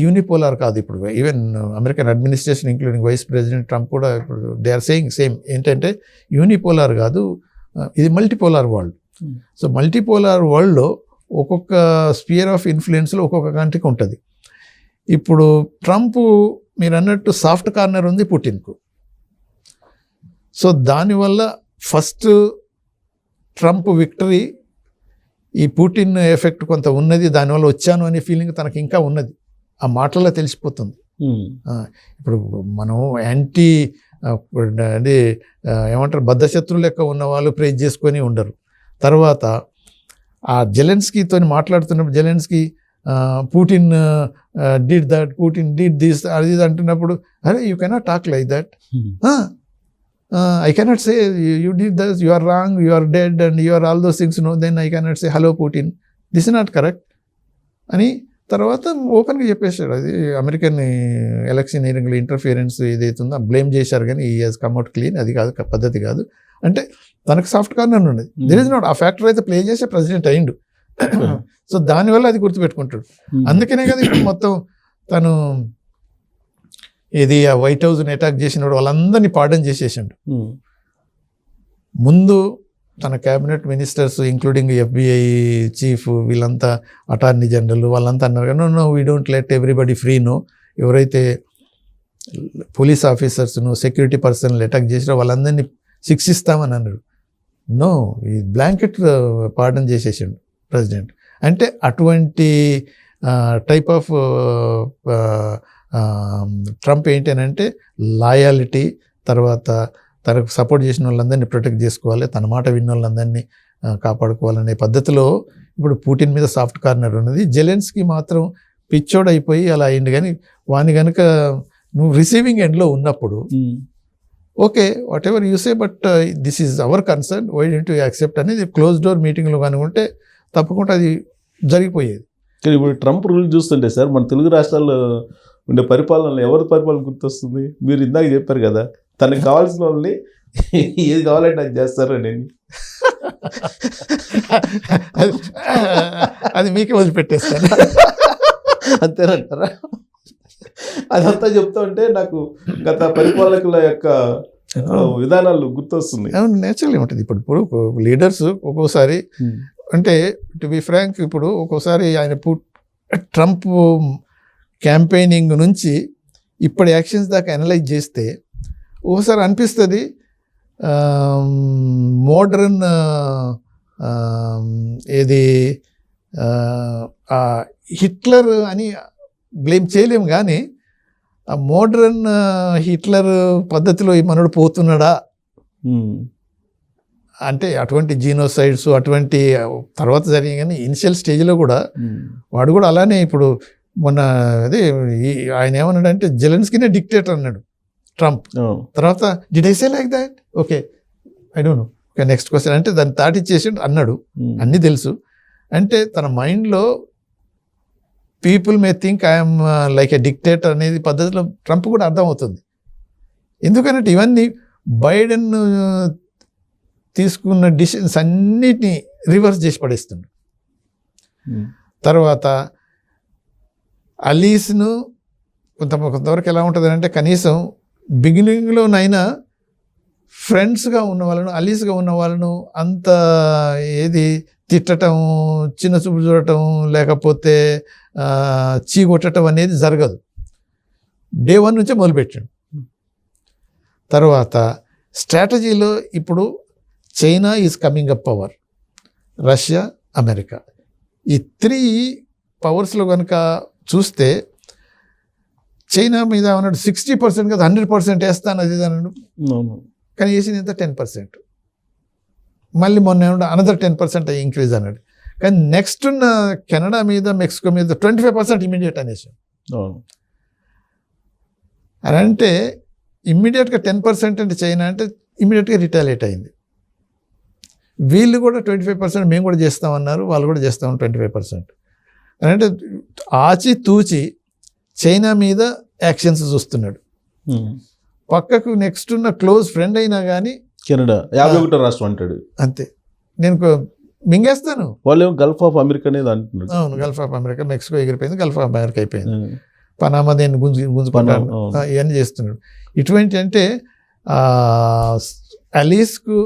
unipolar కాదు. ఇప్పుడు even American administration including vice president Trump కూడా ఇప్పుడు దే ఆర్ సేయింగ్ సేమ్ ఏంటంటే యూనిపోలార్ కాదు, ఇది మల్టీపోలార్ వరల్డ్. సో మల్టీపోలార్ వరల్డ్లో ఒక్కొక్క స్పియర్ ఆఫ్ ఇన్ఫ్లుయెన్స్లో ఒక్కొక్క కంట్రీకి ఉంటుంది. ఇప్పుడు ట్రంప్ మీరు అన్నట్టు సాఫ్ట్ కార్నర్ ఉంది పుటిన్కు. సో దానివల్ల ఫస్ట్ ట్రంప్ విక్టరీ ఈ పుటిన్ ఎఫెక్ట్ కొంత ఉన్నది, దానివల్ల వచ్చాను అనే ఫీలింగ్ తనకి ఇంకా ఉన్నది. ఆ మాటల్లో తెలిసిపోతుంది. ఇప్పుడు మనం అది ఏమంటారు బద్ధశత్రువు లెక్క ఉన్న వాళ్ళు ప్రేజ్ చేసుకొని ఉండరు. తర్వాత ఆ జెలెన్స్కీతో మాట్లాడుతున్నప్పుడు Zelensky Putin did that, Putin did this అది అంటున్నప్పుడు అరే you cannot talk like that, I cannot say you did this, you are wrong, you are dead and you are all those things, no, then I cannot say hello Putin, this is not correct అని తర్వాత ఓపెన్గా చెప్పేశాడు. అది American ఎలక్షనీరింగ్లో interference ఏదైతుందో blame చేశారు, కానీ ఈ has కమ్అట్ clean. అది కాదు పద్ధతి కాదు అంటే తనకు సాఫ్ట్ కార్నర్ ఉండేది. దెర్ ఇస్ నాట్ ఆ ఫ్యాక్టర్ అయితే ప్లే చేసే ప్రెసిడెంట్ అయ్యిండు. సో దానివల్ల అది గుర్తుపెట్టుకుంటాడు. అందుకనే కదా ఇప్పుడు మొత్తం తను ఇది ఆ వైట్ హౌస్ని అటాక్ చేసినప్పుడు వాళ్ళందరినీ పార్డన్ చేసేసిండు. ముందు తన cabinet ministers including FBI chief వీళ్ళంతా అటార్నీ జనరల్ వాళ్ళంతా అన్నారు కానీ no we don't let everybody free. No, ఎవరైతే పోలీస్ ఆఫీసర్స్ను సెక్యూరిటీ పర్సన్లు అటాక్ చేసినా వాళ్ళందరినీ శిక్షిస్తామని అన్నాడు. నో, ఈ బ్లాంకెట్ పార్డన్ చేసేసాడు ప్రెసిడెంట్. అంటే అటువంటి టైప్ ఆఫ్ ట్రంప్ ఏంటి అని అంటే లాయాలిటీ, తర్వాత తనకు సపోర్ట్ చేసిన వాళ్ళందరినీ ప్రొటెక్ట్ చేసుకోవాలి, తన మాట విన్న వాళ్ళందరినీ కాపాడుకోవాలనే పద్ధతిలో ఇప్పుడు పుటిన్ మీద సాఫ్ట్ కార్నర్ ఉన్నది. జెలెన్స్కీ మాత్రం పిచ్చోడు అయిపోయి అలా అయింది. కానీ వాని కనుక నువ్వు రిసీవింగ్ ఎండ్లో ఉన్నప్పుడు okay whatever you say but this is our concern, why don't you accept అనేది క్లోజ్ డోర్ మీటింగ్లో కనుకుంటే తప్పకుండా అది జరిగిపోయేది. కానీ ఇప్పుడు ట్రంప్ రూల్ చూస్తుంటే సార్ మన తెలుగు రాష్ట్రాల్లో ఉండే పరిపాలనలో ఎవరి పరిపాలన గుర్తొస్తుంది? మీరు ఇందాక చెప్పారు కదా, తనకు కావాల్సిన వాళ్ళని ఏది కావాలంటే అది చేస్తారు నేను అది మీకే వదిలిపెట్టేస్తాను. అంతేనంటారా? అదంతా చెప్తా ఉంటే నాకు గత పరిపాలకుల యొక్క విధానాలు గుర్తొస్తున్నాయి. అవును, నేచురల్ ఉంటుంది. ఇప్పుడు లీడర్స్ ఒక్కోసారి అంటే టు బి ఫ్రాంక్ ఇప్పుడు ఒక్కోసారి ఆయన ట్రంప్ క్యాంపెయినింగ్ నుంచి ఇప్పటి యాక్షన్స్ దాకా అనలైజ్ చేస్తే ఒకసారి అనిపిస్తుంది మోడర్న్ ఏది హిట్లర్ అని బ్లేమ్ చేయలేము కానీ ఆ మోడర్న్ హిట్లర్ పద్ధతిలో ఈ మనోడు పోతున్నాడా అంటే అటువంటి జీనోసైడ్స్ అటువంటి తర్వాత జరిగాయి. కానీ ఇనిషియల్ స్టేజ్లో కూడా వాడు కూడా అలానే ఇప్పుడు మొన్న అదే ఆయన ఏమన్నాడంటే జెలెన్స్కీనే డిక్టేటర్ అన్నాడు ట్రంప్. తర్వాత did I say like that? Okay, I don't know. Okay, next question అంటే దాన్ని దాటిచ్చేసి అన్నాడు. అన్నీ తెలుసు అంటే తన మైండ్లో people may think I'm like a dictator అనేది పద్ధతిలో ట్రంప్ కూడా అర్థమవుతుంది. ఎందుకంటే ఇవన్నీ బైడెన్ తీసుకున్న డిసిషన్స్ అన్నిటినీ రివర్స్ చేసి పడేస్తున్నాడు. తర్వాత అలీస్ను కొంతవరకు ఎలా ఉంటుంది అంటే కనీసం బిగినింగ్లోనైనా ఫ్రెండ్స్గా ఉన్న వాళ్ళను అలీస్గా ఉన్న వాళ్ళను అంత ఏది తిట్టడం, చిన్న చూపు చూడటం, లేకపోతే చీకొట్టడం అనేది జరగదు. డే 1 నుంచే మొదలుపెట్టాడు. తర్వాత స్ట్రాటజీలో ఇప్పుడు China is coming up power, Russia, America, ఈ 3 పవర్స్లో కనుక చూస్తే చైనా మీద అన్నాడు 60% కదా 100% వేస్తాను అది అన్నాడు. కానీ వేసింది ఎంత 10%. మళ్ళీ మొన్న ఏమన్నా అనదర్ 10% ఇంక్రీజ్ అన్నాడు. కానీ నెక్స్ట్ ఉన్న కెనడా మీద మెక్సికో మీద 25% ఇమీడియట్ అనేసి అని అంటే ఇమ్మీడియట్గా 10% అంటే చైనా అంటే ఇమ్మీడియట్గా రిటాలియేట్ అయింది. వీళ్ళు కూడా 25% మేము కూడా చేస్తామన్నారు, వాళ్ళు కూడా చేస్తామని 25%. అని అంటే ఆచి తూచి చైనా మీద యాక్షన్స్ చూస్తున్నాడు. పక్కకు నెక్స్ట్ ఉన్న క్లోజ్ ఫ్రెండ్ అయినా కానీ కెనడా 51వ రాష్ట్రం అంటాడు. అంతే, నేను మింగేస్తాను. వాళ్ళు గల్ఫ్ ఆఫ్ అమెరికా అనేది అంటున్నారు. అవును, గల్ఫ్ ఆఫ్ అమెరికా, మెక్సికో ఎగిరిపోయింది, గల్ఫ్ ఆఫ్ అమెరికా అయిపోయింది. పనామా దేన్ని గుంజుకుంటాను ఇవన్నీ చేస్తున్నాడు. ఇటువంటి అంటే అలీస్కు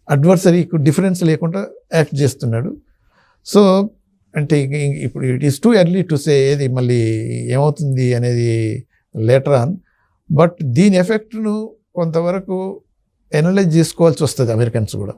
అడ్వర్సరీకు డిఫరెన్స్ లేకుండా యాక్ట్ చేస్తున్నాడు. సో అంటే ఇప్పుడు it is too early to say ఏది మళ్ళీ ఏమవుతుంది అనేది లేటర్ ఆన్. బట్ దీని ఎఫెక్ట్ను కొంతవరకు ఎనలైజ్ చేసుకోవాల్సి వస్తుంది అమెరికన్స్ కూడా.